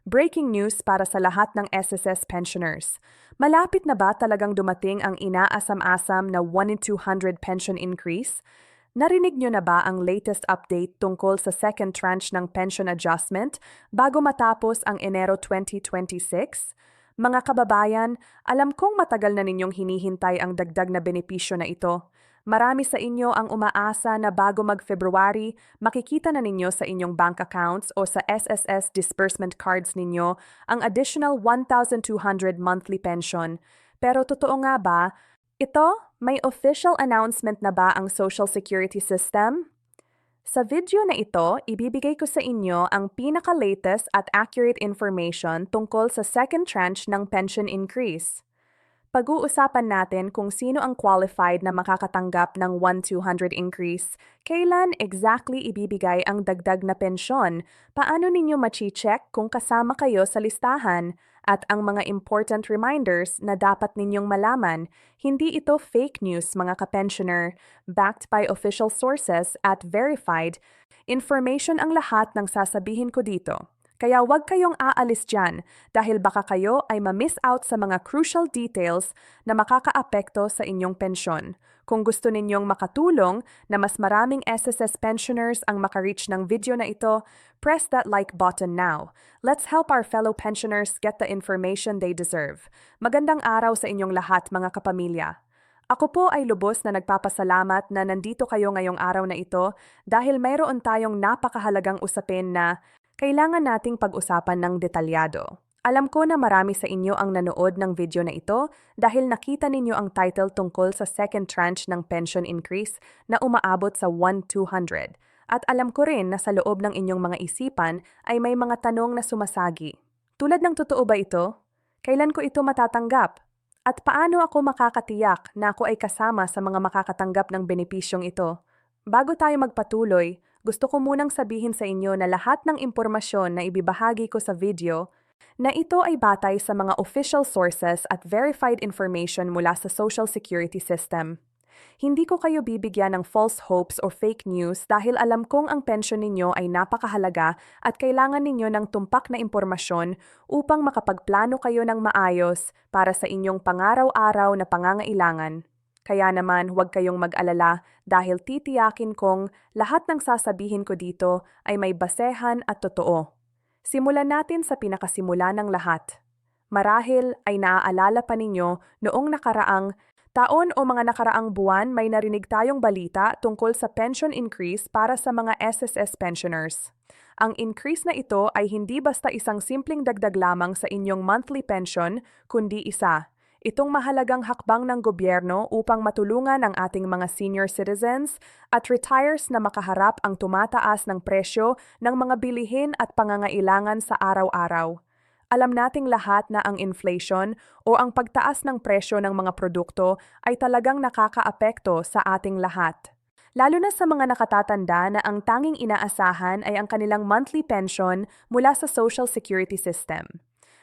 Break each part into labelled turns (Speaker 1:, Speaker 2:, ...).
Speaker 1: Breaking news para sa lahat ng SSS pensioners. Malapit na ba talagang dumating ang inaasam-asam na 1 in 200 pension increase? Narinig nyo na ba ang latest update tungkol sa second tranche ng pension adjustment bago matapos ang Enero 2026? Mga kababayan, alam kong matagal na ninyong hinihintay ang dagdag na benepisyo na ito. Marami sa inyo ang umaasa na bago mag-February, makikita na ninyo sa inyong bank accounts o sa SSS disbursement cards ninyo ang additional 1,200 monthly pension. Pero totoo nga ba? May official announcement na ba ang Social Security System? Sa video na ito, ibibigay ko sa inyo ang pinaka-latest at accurate information tungkol sa second tranche ng pension increase. Pag-uusapan natin kung sino ang qualified na makakatanggap ng 1,200 increase, kailan exactly ibibigay ang dagdag na pensyon, paano ninyo machi-check kung kasama kayo sa listahan, at ang mga important reminders na dapat ninyong malaman. Hindi ito fake news, mga ka-pensioner, backed by official sources at verified. Information ang lahat ng sasabihin ko dito. Kaya huwag kayong aalis dyan dahil baka kayo ay ma-miss out sa mga crucial details na makakaapekto sa inyong pensyon. Kung gusto ninyong makatulong na mas maraming SSS pensioners ang makareach ng video na ito, press that like button now. Let's help our fellow pensioners get the information they deserve. Magandang araw sa inyong lahat, mga kapamilya. Ako po ay lubos na nagpapasalamat na nandito kayo ngayong araw na ito dahil mayroon tayong napakahalagang usapin na kailangan nating pag-usapan ng detalyado. Alam ko na marami sa inyo ang nanood ng video na ito dahil nakita ninyo ang title tungkol sa second tranche ng pension increase na umaabot sa 1,200. At alam ko rin na sa loob ng inyong mga isipan ay may mga tanong na sumasagi. Tulad ng totoo ba ito? Kailan ko ito matatanggap? At paano ako makakatiyak na ako ay kasama sa mga makakatanggap ng benepisyong ito? Bago tayo magpatuloy, gusto ko munang sabihin sa inyo na lahat ng impormasyon na ibibahagi ko sa video na ito ay batay sa mga official sources at verified information mula sa Social Security System. Hindi ko kayo bibigyan ng false hopes o fake news dahil alam kong ang pensyon ninyo ay napakahalaga at kailangan ninyo ng tumpak na impormasyon upang makapagplano kayo ng maayos para sa inyong pangaraw-araw na pangangailangan. Kaya naman huwag kayong mag-alala dahil titiyakin kong lahat ng sasabihin ko dito ay may basehan at totoo. Simulan natin sa pinakasimula ng lahat. Marahil ay naaalala pa ninyo noong nakaraang taon o mga nakaraang buwan may narinig tayong balita tungkol sa pension increase para sa mga SSS pensioners. Ang increase na ito ay hindi basta isang simpleng dagdag lamang sa inyong monthly pension, kundi itong mahalagang hakbang ng gobyerno upang matulungan ang ating mga senior citizens at retires na makaharap ang tumataas ng presyo ng mga bilihin at pangangailangan sa araw-araw. Alam nating lahat na ang inflation o ang pagtaas ng presyo ng mga produkto ay talagang nakakaapekto sa ating lahat. Lalo na sa mga nakatatanda na ang tanging inaasahan ay ang kanilang monthly pension mula sa Social Security System.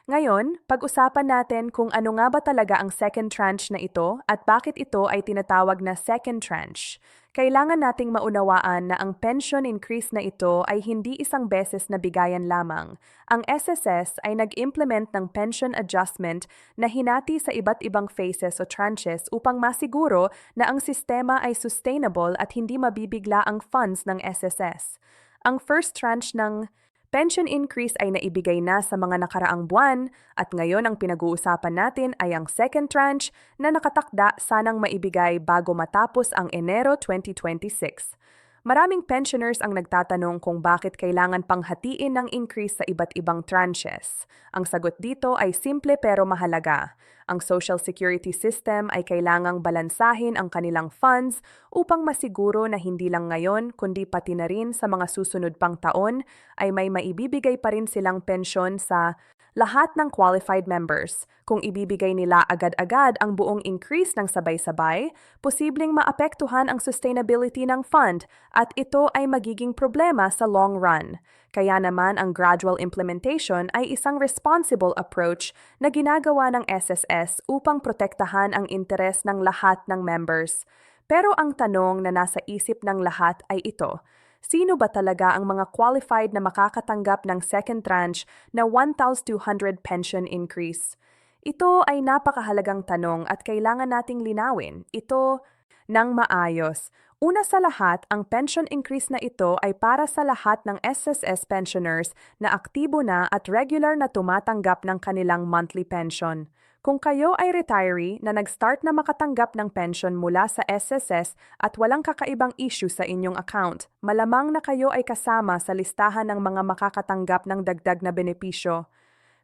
Speaker 1: Ngayon, pag-usapan natin kung ano nga ba talaga ang second tranche na ito at bakit ito ay tinatawag na second tranche. Kailangan nating maunawaan na ang pension increase na ito ay hindi isang beses na bigayan lamang. Ang SSS ay nag-implement ng pension adjustment na hinati sa iba't ibang phases o tranches upang masiguro na ang sistema ay sustainable at hindi mabibigla ang funds ng SSS. Ang first tranche ng pension increase ay naibigay na sa mga nakaraang buwan at ngayon ang pinag-uusapan natin ay ang second tranche na nakatakda sanang maibigay bago matapos ang Enero 2026. Maraming pensioners ang nagtatanong kung bakit kailangan pang hatiin ng increase sa iba't ibang tranches. Ang sagot dito ay simple pero mahalaga. Ang Social Security System ay kailangang balansahin ang kanilang funds upang masiguro na hindi lang ngayon kundi pati na rin sa mga susunod pang taon ay may maibibigay pa rin silang pensyon sa lahat ng qualified members. Kung ibibigay nila agad-agad ang buong increase ng sabay-sabay, posibleng maapektuhan ang sustainability ng fund at ito ay magiging problema sa long run. Kaya naman ang gradual implementation ay isang responsible approach na ginagawa ng SSS upang protektahan ang interes ng lahat ng members. Pero ang tanong na nasa isip ng lahat ay ito, Sino ba talaga ang mga qualified na makakatanggap ng second tranche na 1,200 pension increase? Ito ay napakahalagang tanong at kailangan nating linawin ito ng maayos. Una sa lahat, ang pension increase na ito ay para sa lahat ng SSS pensioners na aktibo na at regular na tumatanggap ng kanilang monthly pension. Kung kayo ay retiree na nag-start na makatanggap ng pension mula sa SSS at walang kakaibang issue sa inyong account, malamang na kayo ay kasama sa listahan ng mga makakatanggap ng dagdag na benepisyo.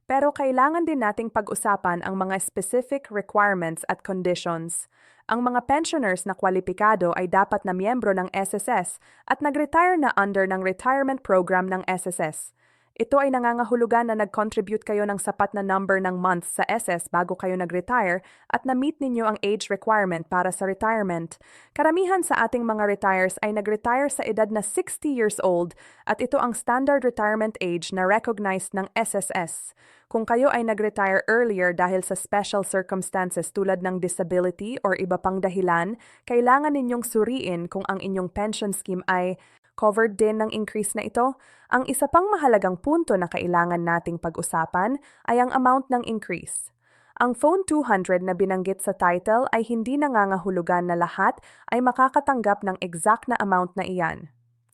Speaker 1: Pero kailangan din nating pag-usapan ang mga specific requirements at conditions. Ang mga pensioners na kwalipikado ay dapat na miyembro ng SSS at nag-retire na under ng retirement program ng SSS. Ito ay nangangahulugan na nag-contribute kayo ng sapat na number ng months sa SS bago kayo nag-retire at na-meet ninyo ang age requirement para sa retirement. Karamihan sa ating mga retires ay nag-retire sa edad na 60 years old at ito ang standard retirement age na recognized ng SSS. Kung kayo ay nag-retire earlier dahil sa special circumstances tulad ng disability or iba pang dahilan, kailangan ninyong suriin kung ang inyong pension scheme ay covered din ng increase na ito. Ang isa pang mahalagang punto na kailangan nating pag-usapan ay ang amount ng increase. Ang Phone 200 na binanggit sa title ay hindi nangangahulugan na lahat ay makakatanggap ng exact na amount na iyan.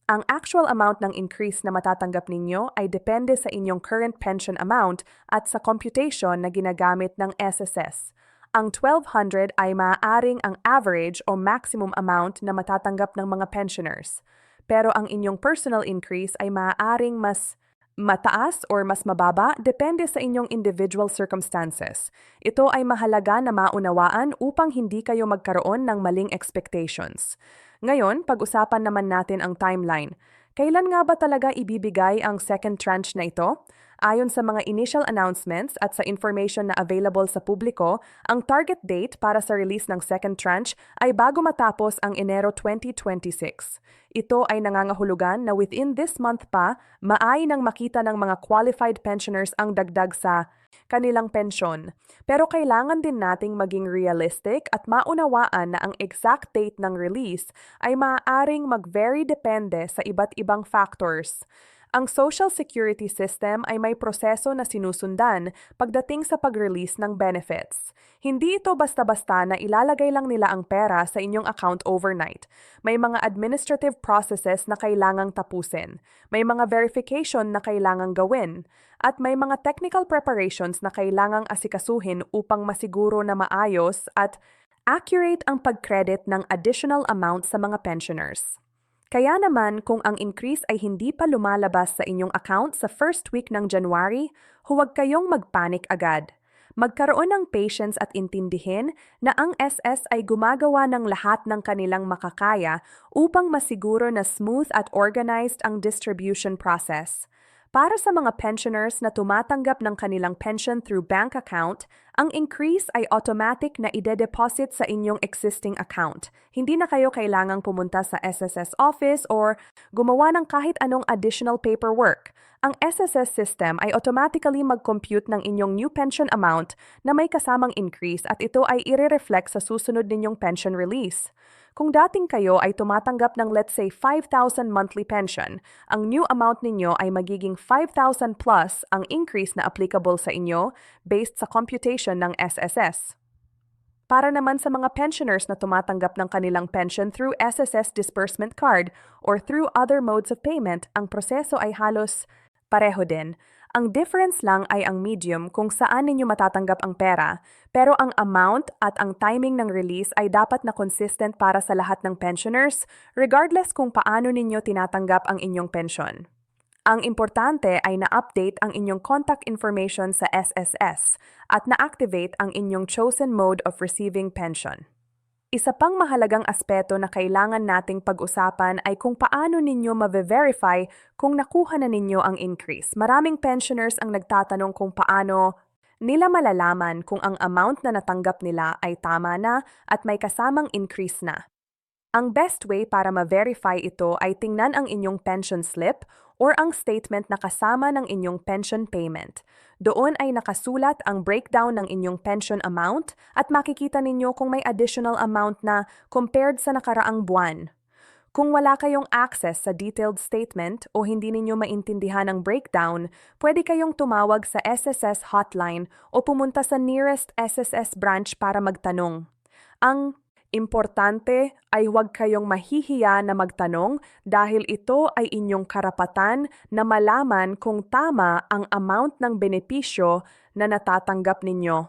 Speaker 1: Ang actual amount ng increase na matatanggap ninyo ay depende sa inyong current pension amount at sa computation na ginagamit ng SSS. Ang 1,200 ay maaaring ang average o maximum amount na matatanggap ng mga pensioners. Pero ang inyong personal increase ay maaaring mas mataas or mas mababa depende sa inyong individual circumstances. Ito ay mahalaga na maunawaan upang hindi kayo magkaroon ng maling expectations. Ngayon, pag-usapan naman natin ang timeline. Kailan nga ba talaga ibibigay ang second tranche na ito? Ayon sa mga initial announcements at sa information na available sa publiko, ang target date para sa release ng second tranche ay bago matapos ang Enero 2026. Ito ay nangangahulugan na within this month pa, maaari nang makita ng mga qualified pensioners ang dagdag sa kanilang pensyon. Pero kailangan din nating maging realistic at maunawaan na ang exact date ng release ay maaaring mag-vary depende sa iba't ibang factors. Ang Social Security System ay may proseso na sinusundan pagdating sa pag-release ng benefits. Hindi ito basta-basta na ilalagay lang nila ang pera sa inyong account overnight. May mga administrative processes na kailangang tapusin. May mga verification na kailangang gawin. At may mga technical preparations na kailangang asikasuhin upang masiguro na maayos at accurate ang pag-credit ng additional amount sa mga pensioners. Kaya naman kung ang increase ay hindi pa lumalabas sa inyong account sa first week ng January, huwag kayong magpanik agad. Magkaroon ng patience at intindihin na ang SS ay gumagawa ng lahat ng kanilang makakaya upang masiguro na smooth at organized ang distribution process. Para sa mga pensioners na tumatanggap ng kanilang pension through bank account, ang increase ay automatic na ide-deposit sa inyong existing account. Hindi na kayo kailangang pumunta sa SSS office or gumawa ng kahit anong additional paperwork. Ang SSS system ay automatically mag-compute ng inyong new pension amount na may kasamang increase at ito ay i-reflect sa susunod ninyong pension release. Kung dating kayo ay tumatanggap ng let's say 5,000 monthly pension, ang new amount ninyo ay magiging 5,000 plus ang increase na applicable sa inyo based sa computation ng SSS. Para naman sa mga pensioners na tumatanggap ng kanilang pension through SSS disbursement card or through other modes of payment, ang proseso ay halos pareho din. Ang difference lang ay ang medium kung saan ninyo matatanggap ang pera, pero ang amount at ang timing ng release ay dapat na consistent para sa lahat ng pensioners, regardless kung paano ninyo tinatanggap ang inyong pensyon. Ang importante ay na-update ang inyong contact information sa SSS at na-activate ang inyong chosen mode of receiving pension. Isa pang mahalagang aspeto na kailangan nating pag-usapan ay kung paano ninyo ma-verify kung nakuha na ninyo ang increase. Maraming pensioners ang nagtatanong kung paano nila malalaman kung ang amount na natanggap nila ay tama na at may kasamang increase na. Ang best way para ma-verify ito ay tingnan ang inyong pension slip or ang statement na kasama ng inyong pension payment. Doon ay nakasulat ang breakdown ng inyong pension amount at makikita ninyo kung may additional amount na compared sa nakaraang buwan. Kung wala kayong access sa detailed statement o hindi ninyo maintindihan ang breakdown, pwede kayong tumawag sa SSS hotline o pumunta sa nearest SSS branch para magtanong. Ang importante ay huwag kayong mahihiya na magtanong dahil ito ay inyong karapatan na malaman kung tama ang amount ng benepisyo na natatanggap ninyo.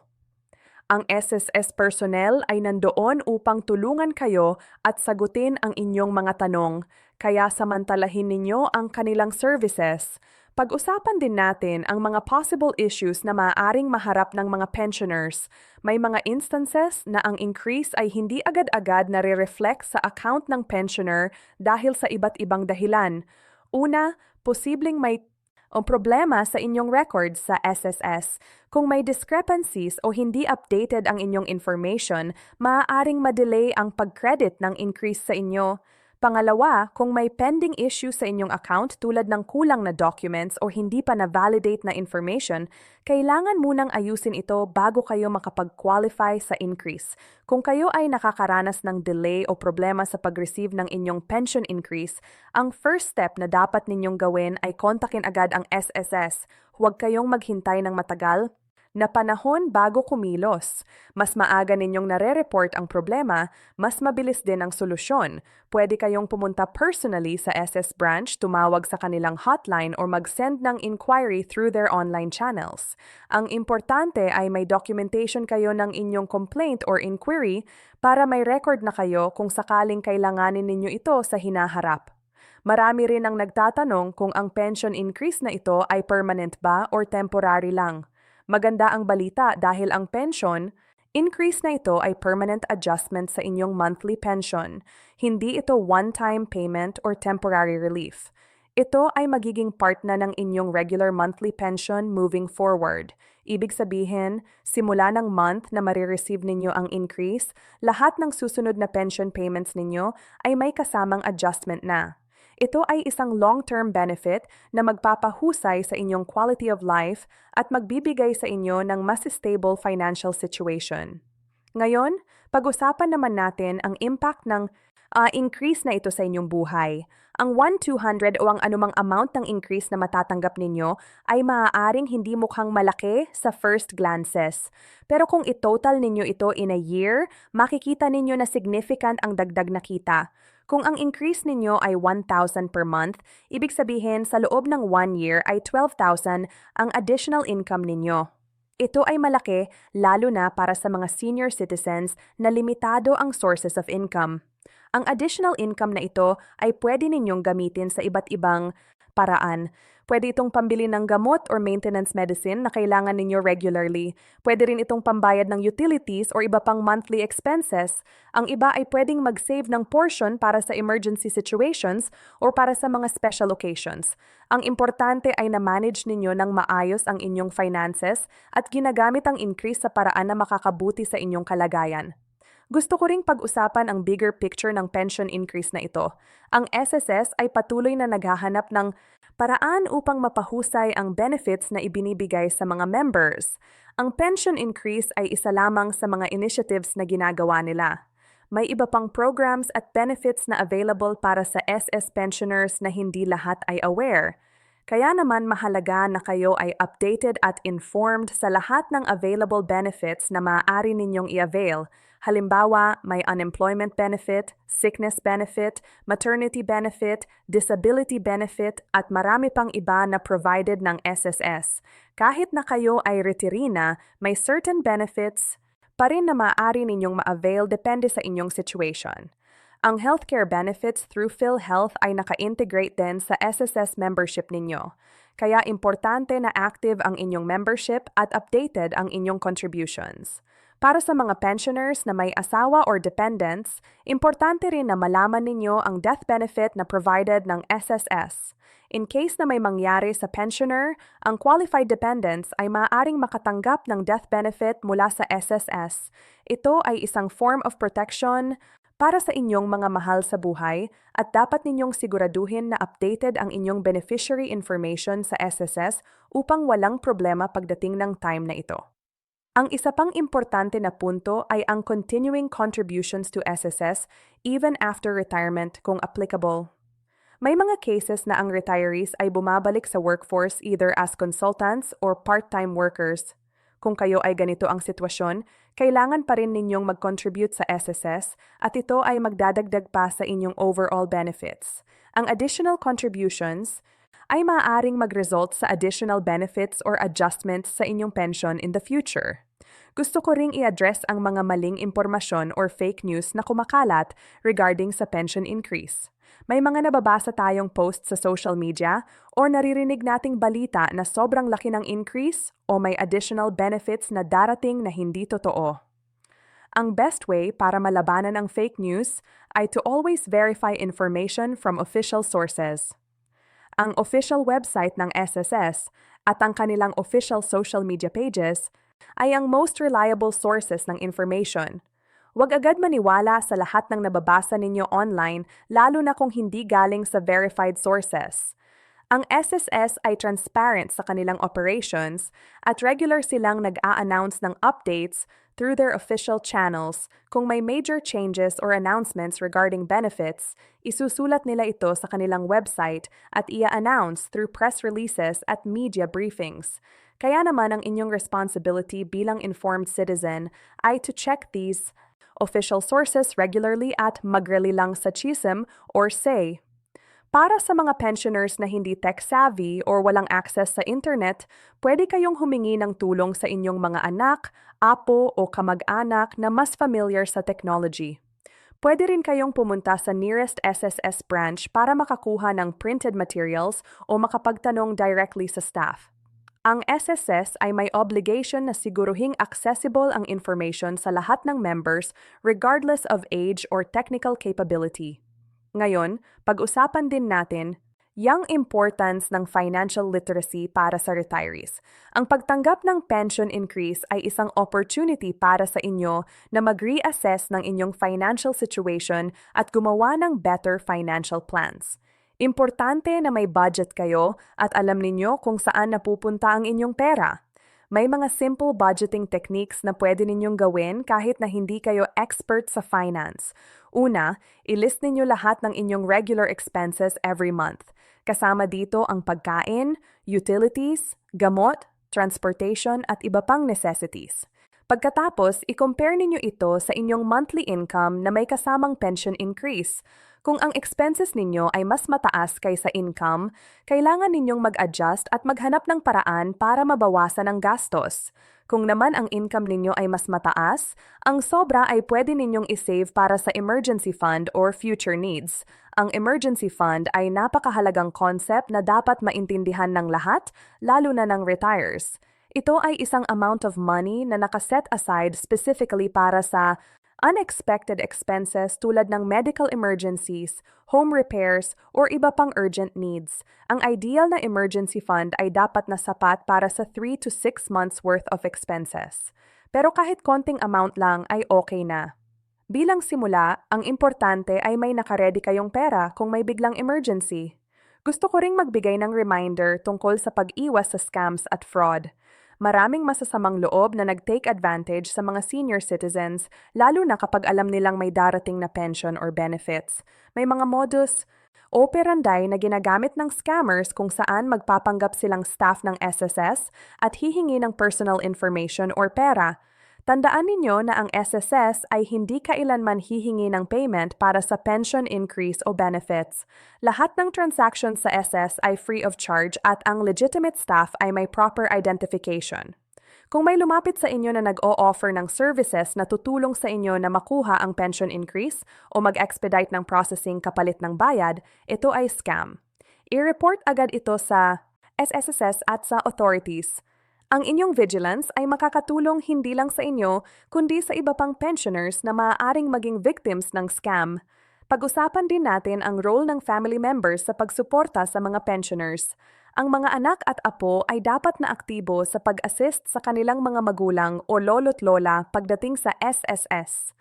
Speaker 1: Ang SSS personnel ay nandoon upang tulungan kayo at sagutin ang inyong mga tanong, kaya samantalahin ninyo ang kanilang services. Pag-usapan din natin ang mga possible issues na maaaring maharap ng mga pensioners. May mga instances na ang increase ay hindi agad-agad nare-reflect sa account ng pensioner dahil sa iba't ibang dahilan. Una, posibleng may o problema sa inyong records sa SSS. Kung may discrepancies o hindi updated ang inyong information, maaaring ma-delay ang pag-credit ng increase sa inyo. Pangalawa, kung may pending issue sa inyong account tulad ng kulang na documents o hindi pa na-validate na information, kailangan munang ayusin ito bago kayo makapag-qualify sa increase. Kung kayo ay nakakaranas ng delay o problema sa pag-receive ng inyong pension increase, ang first step na dapat ninyong gawin ay kontakin agad ang SSS. Huwag kayong maghintay ng matagal na panahon bago kumilos. Mas maaga ninyong nare-report ang problema, mas mabilis din ang solusyon. Pwede kayong pumunta personally sa SS branch, tumawag sa kanilang hotline or mag-send ng inquiry through their online channels. Ang importante ay may documentation kayo ng inyong complaint or inquiry para may record na kayo kung sakaling kailanganin ninyo ito sa hinaharap. Marami rin ang nagtatanong kung ang pension increase na ito ay permanent ba or temporary lang. Maganda ang balita dahil ang pension increase na ito ay permanent adjustment sa inyong monthly pension. Hindi ito one-time payment or temporary relief. Ito ay magiging part na ng inyong regular monthly pension moving forward. Ibig sabihin, simula ng month na marireceive ninyo ang increase, lahat ng susunod na pension payments ninyo ay may kasamang adjustment na. Ito ay isang long-term benefit na magpapahusay sa inyong quality of life at magbibigay sa inyo ng mas stable financial situation. Ngayon, pag-usapan naman natin ang impact ng increase na ito sa inyong buhay. Ang 1,200 o ang anumang amount ng increase na matatanggap ninyo ay maaaring hindi mukhang malaki sa first glances. Pero kung i-total ninyo ito in a year, makikita ninyo na significant ang dagdag na kita. Kung ang increase ninyo ay 1,000 per month, ibig sabihin sa loob ng 1 year ay 12,000 ang additional income ninyo. Ito ay malaki lalo na para sa mga senior citizens na limitado ang sources of income. Ang additional income na ito ay pwede ninyong gamitin sa iba't ibang paraan. Pwede itong pambili ng gamot or maintenance medicine na kailangan ninyo regularly. Pwede rin itong pambayad ng utilities or iba pang monthly expenses. Ang iba ay pwedeng mag-save ng portion para sa emergency situations or para sa mga special occasions. Ang importante ay na-manage ninyo ng maayos ang inyong finances at ginagamit ang increase sa paraan na makakabuti sa inyong kalagayan. Gusto ko ring pag-usapan ang bigger picture ng pension increase na ito. Ang SSS ay patuloy na naghahanap ng paraan upang mapahusay ang benefits na ibinibigay sa mga members. Ang pension increase ay isa lamang sa mga initiatives na ginagawa nila. May iba pang programs at benefits na available para sa SS pensioners na hindi lahat ay aware. Kaya naman mahalaga na kayo ay updated at informed sa lahat ng available benefits na maaari ninyong i-avail. Halimbawa, may unemployment benefit, sickness benefit, maternity benefit, disability benefit, at marami pang iba na provided ng SSS. Kahit na kayo ay retiree na, may certain benefits pa rin na maaari ninyong ma-avail depende sa inyong situation. Ang healthcare benefits through PhilHealth ay naka-integrate din sa SSS membership ninyo. Kaya importante na active ang inyong membership at updated ang inyong contributions. Para sa mga pensioners na may asawa or dependents, importante rin na malaman ninyo ang death benefit na provided ng SSS. In case na may mangyari sa pensioner, ang qualified dependents ay maaaring makatanggap ng death benefit mula sa SSS. Ito ay isang form of protection para sa inyong mga mahal sa buhay at dapat ninyong siguraduhin na updated ang inyong beneficiary information sa SSS upang walang problema pagdating ng time na ito. Ang isa pang importante na punto ay ang continuing contributions to SSS even after retirement kung applicable. May mga cases na ang retirees ay bumabalik sa workforce either as consultants or part-time workers. Kung kayo ay ganito ang sitwasyon, kailangan pa rin ninyong mag-contribute sa SSS at ito ay magdadagdag pa sa inyong overall benefits. Ang additional contributions ay maaaring mag-result sa additional benefits or adjustments sa inyong pension in the future. Gusto ko ring i-address ang mga maling impormasyon or fake news na kumakalat regarding sa pension increase. May mga nababasa tayong post sa social media or naririnig nating balita na sobrang laki ng increase o may additional benefits na darating na hindi totoo. Ang best way para malabanan ang fake news ay to always verify information from official sources. Ang official website ng SSS at ang kanilang official social media pages ay ang most reliable sources ng information. Huwag agad maniwala sa lahat ng nababasa ninyo online, lalo na kung hindi galing sa verified sources. Ang SSS ay transparent sa kanilang operations at regular silang nag-a-announce ng updates through their official channels. Kung may major changes or announcements regarding benefits, isusulat nila ito sa kanilang website at ia-announce through press releases at media briefings. Kaya naman ang inyong responsibility bilang informed citizen ay to check these official sources regularly at magrely lang sa chism or say. Para sa mga pensioners na hindi tech-savvy or walang access sa internet, pwede kayong humingi ng tulong sa inyong mga anak, apo o kamag-anak na mas familiar sa technology. Pwede rin kayong pumunta sa nearest SSS branch para makakuha ng printed materials o makapagtanong directly sa staff. Ang SSS ay may obligation na siguruhing accessible ang information sa lahat ng members regardless of age or technical capability. Ngayon, pag-usapan din natin yung importance ng financial literacy para sa retirees. Ang pagtanggap ng pension increase ay isang opportunity para sa inyo na mag-reassess ng inyong financial situation at gumawa ng better financial plans. Importante na may budget kayo at alam ninyo kung saan napupunta ang inyong pera. May mga simple budgeting techniques na pwede ninyong gawin kahit na hindi kayo expert sa finance. Una, ilist ninyo lahat ng inyong regular expenses every month. Kasama dito ang pagkain, utilities, gamot, transportation at iba pang necessities. Pagkatapos, i-compare ninyo ito sa inyong monthly income na may kasamang pension increase. Kung ang expenses ninyo ay mas mataas kaysa income, kailangan ninyong mag-adjust at maghanap ng paraan para mabawasan ang gastos. Kung naman ang income ninyo ay mas mataas, ang sobra ay pwede ninyong isave para sa emergency fund or future needs. Ang emergency fund ay napakahalagang concept na dapat maintindihan ng lahat, lalo na ng retires. Ito ay isang amount of money na nakaset aside specifically para sa unexpected expenses tulad ng medical emergencies, home repairs, or iba pang urgent needs. Ang ideal na emergency fund ay dapat na sapat para sa 3 to 6 months worth of expenses. Pero kahit konting amount lang ay okay na. Bilang simula, ang importante ay may nakaredy kayong pera kung may biglang emergency. Gusto ko ring magbigay ng reminder tungkol sa pag-iwas sa scams at fraud. Maraming masasamang loob na nag-take advantage sa mga senior citizens, lalo na kapag alam nilang may darating na pension or benefits. May mga modus operandi na ginagamit ng scammers kung saan magpapanggap silang staff ng SSS at hihingi ng personal information or pera. Tandaan ninyo na ang SSS ay hindi kailanman hihingi ng payment para sa pension increase o benefits. Lahat ng transactions sa SS ay free of charge at ang legitimate staff ay may proper identification. Kung may lumapit sa inyo na nag-o-offer ng services na tutulong sa inyo na makuha ang pension increase o mag-expedite ng processing kapalit ng bayad, ito ay scam. I-report agad ito sa SSS at sa authorities. Ang inyong vigilance ay makakatulong hindi lang sa inyo, kundi sa iba pang pensioners na maaaring maging victims ng scam. Pag-usapan din natin ang role ng family members sa pagsuporta sa mga pensioners. Ang mga anak at apo ay dapat na aktibo sa pag-assist sa kanilang mga magulang o lolo't lola pagdating sa SSS.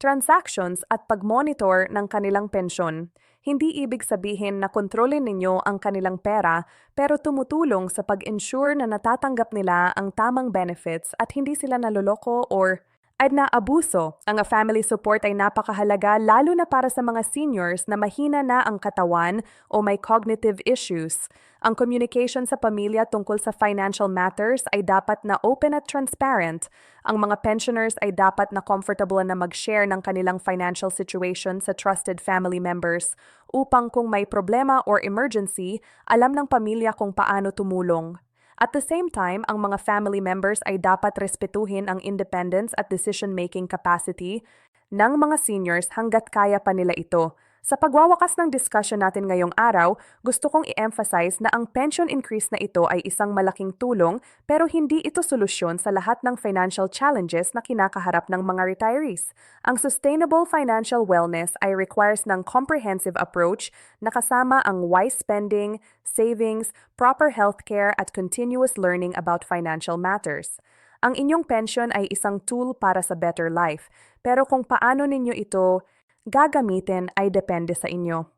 Speaker 1: transactions at pag-monitor ng kanilang pensyon. Hindi ibig sabihin na kontrolin ninyo ang kanilang pera, pero tumutulong sa pag-ensure na natatanggap nila ang tamang benefits at hindi sila naloloko or ay naabuso. Ang family support ay napakahalaga lalo na para sa mga seniors na mahina na ang katawan o may cognitive issues. Ang communication sa pamilya tungkol sa financial matters ay dapat na open at transparent. Ang mga pensioners ay dapat na comfortable na mag-share ng kanilang financial situation sa trusted family members upang kung may problema or emergency, alam ng pamilya kung paano tumulong. At the same time, ang mga family members ay dapat respetuhin ang independence at decision-making capacity ng mga seniors hanggat kaya pa nila ito. Sa pagwawakas ng discussion natin ngayong araw, gusto kong i-emphasize na ang pension increase na ito ay isang malaking tulong pero hindi ito solusyon sa lahat ng financial challenges na kinakaharap ng mga retirees. Ang sustainable financial wellness ay requires ng comprehensive approach na kasama ang wise spending, savings, proper healthcare at continuous learning about financial matters. Ang inyong pension ay isang tool para sa better life, pero kung paano ninyo ito gagamitin ay depende sa inyo.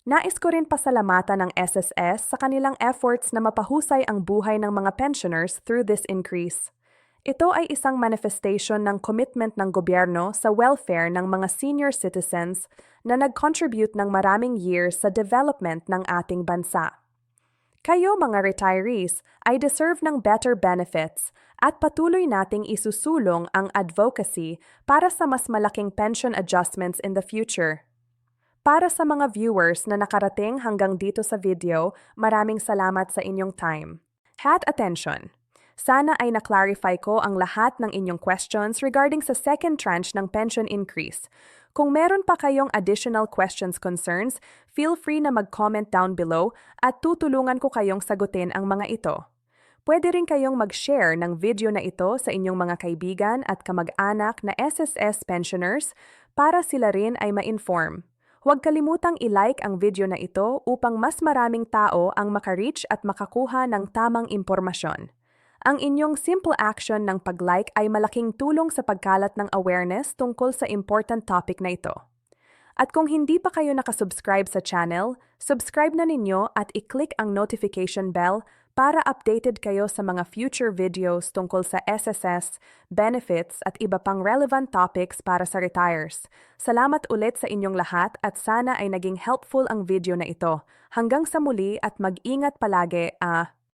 Speaker 1: Nais ko rin pasalamatan ng SSS sa kanilang efforts na mapahusay ang buhay ng mga pensioners through this increase. Ito ay isang manifestation ng commitment ng gobyerno sa welfare ng mga senior citizens na nag-contribute ng maraming years sa development ng ating bansa. Kayo mga retirees ay deserve ng better benefits at patuloy nating isusulong ang advocacy para sa mas malaking pension adjustments in the future. Para sa mga viewers na nakarating hanggang dito sa video, maraming salamat sa inyong time. Attention! Sana ay na-clarify ko ang lahat ng inyong questions regarding sa second tranche ng pension increase. Kung meron pa kayong additional questions concerns, feel free na mag-comment down below at tutulungan ko kayong sagutin ang mga ito. Pwede rin kayong mag-share ng video na ito sa inyong mga kaibigan at kamag-anak na SSS pensioners para sila rin ay ma-inform. Huwag kalimutang i-like ang video na ito upang mas maraming tao ang makareach at makakuha ng tamang impormasyon. Ang inyong simple action ng pag-like ay malaking tulong sa pagkalat ng awareness tungkol sa important topic na ito. At kung hindi pa kayo nakasubscribe sa channel, subscribe na ninyo at i-click ang notification bell para updated kayo sa mga future videos tungkol sa SSS, benefits at iba pang relevant topics para sa retires. Salamat ulit sa inyong lahat at sana ay naging helpful ang video na ito. Hanggang sa muli at mag-ingat palagi,